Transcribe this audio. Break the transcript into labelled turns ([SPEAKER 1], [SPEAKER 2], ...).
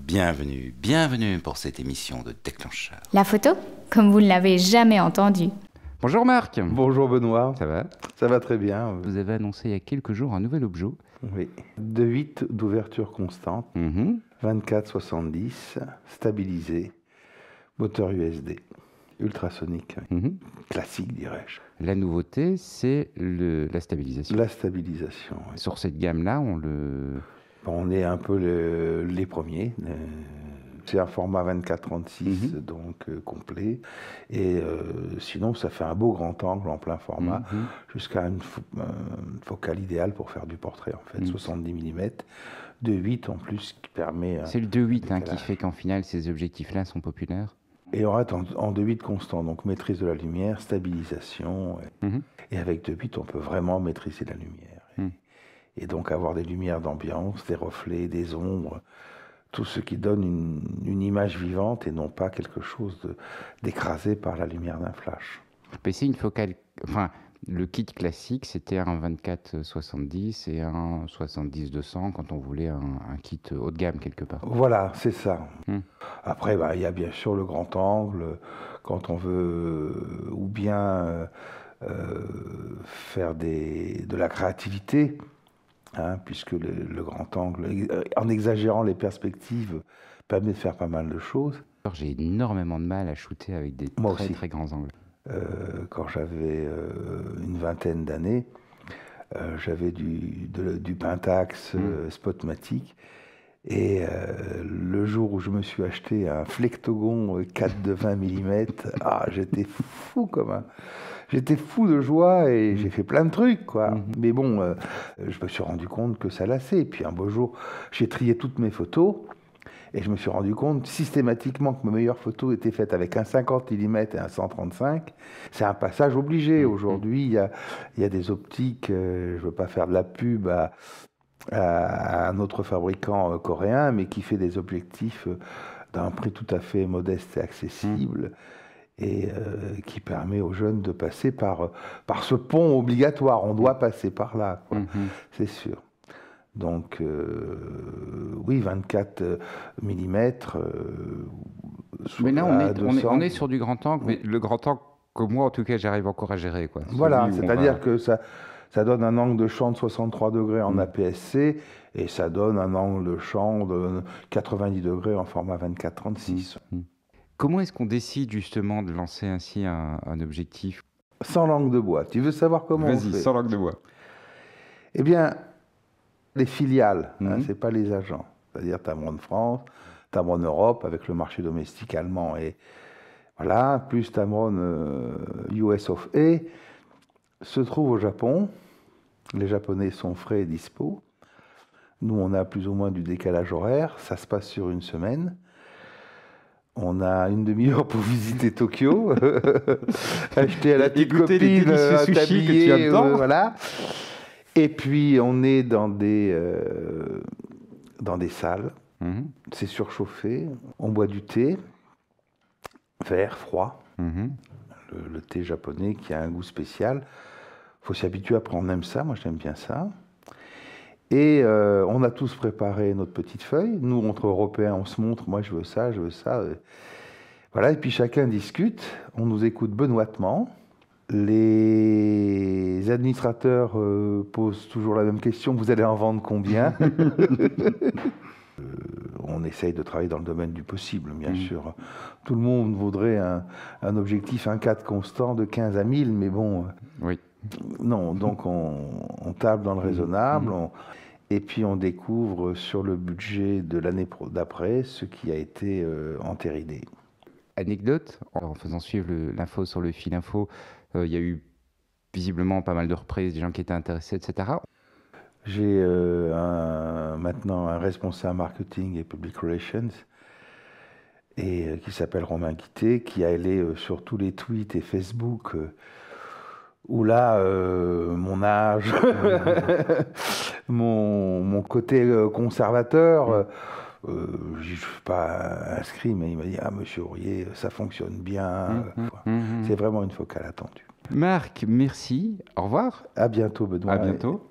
[SPEAKER 1] bienvenue pour cette émission de Déclencheur.
[SPEAKER 2] La photo, comme vous ne l'avez jamais entendue.
[SPEAKER 3] Bonjour Marc.
[SPEAKER 4] Bonjour Benoît.
[SPEAKER 3] Ça va?
[SPEAKER 4] Ça va très bien.
[SPEAKER 3] Vous avez annoncé il y a quelques jours un nouvel objet.
[SPEAKER 4] Oui. 2.8 d'ouverture constante, 24-70, stabilisé, moteur USD, ultrasonique, classique dirais-je.
[SPEAKER 3] La nouveauté, c'est la stabilisation.
[SPEAKER 4] La stabilisation, oui.
[SPEAKER 3] Sur cette gamme-là,
[SPEAKER 4] on est un peu les premiers. C'est un format 24-36, donc complet. Et sinon, ça fait un beau grand angle en plein format, jusqu'à une focale idéale pour faire du portrait, en fait, 70 mm. 2.8 en plus, qui permet...
[SPEAKER 3] C'est le 2.8 qui fait qu'en final, ces objectifs-là sont populaires.
[SPEAKER 4] Et on reste en 2.8 constant, donc maîtrise de la lumière, stabilisation. Et avec 2.8, on peut vraiment maîtriser la lumière. Et donc avoir des lumières d'ambiance, des reflets, des ombres, tout ce qui donne une image vivante et non pas quelque chose d'écrasé par la lumière d'un flash.
[SPEAKER 3] C'est une focale... Enfin, le kit classique, c'était un 24-70 et un 70-200 quand on voulait un kit haut de gamme quelque part.
[SPEAKER 4] Voilà, c'est ça. Après, il y a bien sûr le grand angle, quand on veut ou bien faire de la créativité, puisque le grand angle, en exagérant les perspectives, permet de faire pas mal de choses.
[SPEAKER 3] J'ai énormément de mal à shooter avec des très grands angles.
[SPEAKER 4] Quand j'avais une vingtaine d'années, j'avais du Pentax Spotmatic. Et le jour où je me suis acheté un Flectogon 4 de 20 mm, j'étais fou J'étais fou de joie et j'ai fait plein de trucs, quoi. Mais bon, je me suis rendu compte que ça lassait. Et puis un beau jour, j'ai trié toutes mes photos et je me suis rendu compte systématiquement que mes meilleures photos étaient faites avec un 50 mm et un 135. C'est un passage obligé. Aujourd'hui, il y a des optiques, je ne veux pas faire de la pub à un autre fabricant coréen, mais qui fait des objectifs d'un prix tout à fait modeste et accessible. Et qui permet aux jeunes de passer par ce pont obligatoire. On doit passer par là, c'est sûr. Donc, oui, 24 mm.
[SPEAKER 3] Mais là, on est sur du grand angle, mais le grand angle que moi, en tout cas, j'arrive encore à gérer, quoi.
[SPEAKER 4] Voilà, c'est-à-dire que ça donne un angle de champ de 63 degrés en APS-C et ça donne un angle de champ de 90 degrés en format 24-36.
[SPEAKER 3] Comment est-ce qu'on décide justement de lancer ainsi un objectif?
[SPEAKER 4] Sans langue de bois. Tu veux savoir comment on fait?
[SPEAKER 3] Vas-y, sans langue de bois.
[SPEAKER 4] Eh bien, les filiales, c'est pas les agents. C'est-à-dire Tamron France, Tamron Europe, avec le marché domestique allemand, et voilà, plus Tamron US of A, se trouve au Japon. Les Japonais sont frais et dispo. Nous, on a plus ou moins du décalage horaire. Ça se passe sur une semaine. On a une demi-heure pour visiter Tokyo, acheter à la petite copine un tablier, voilà. Et puis on est dans des salles. C'est surchauffé. On boit du thé vert, froid. Le thé japonais qui a un goût spécial. Il faut s'y habituer. Après, on aime ça. Moi, j'aime bien ça. Et on a tous préparé notre petite feuille. Nous, entre Européens, on se montre. Moi, je veux ça, je veux ça. Voilà. Et puis, chacun discute. On nous écoute benoîtement. Les administrateurs posent toujours la même question. Vous allez en vendre combien? On essaye de travailler dans le domaine du possible, bien sûr. Tout le monde voudrait un objectif 1.4 constant de 15 à 1000, mais bon...
[SPEAKER 3] Oui.
[SPEAKER 4] Non, donc on table dans le raisonnable, et puis on découvre sur le budget de l'année d'après ce qui a été entériné.
[SPEAKER 3] Anecdote, en faisant suivre l'info sur le fil info, il y a eu visiblement pas mal de reprises, des gens qui étaient intéressés, etc.
[SPEAKER 4] J'ai maintenant un responsable marketing et public relations et qui s'appelle Romain Guité, qui est allé sur tous les tweets et Facebook où là, mon âge, mon côté conservateur, je ne suis pas inscrit, mais il m'a dit « Ah, monsieur Aurier, ça fonctionne bien. » C'est vraiment une focale attendue.
[SPEAKER 3] Marc, merci. Au revoir.
[SPEAKER 4] À bientôt, Benoît.
[SPEAKER 3] À bientôt.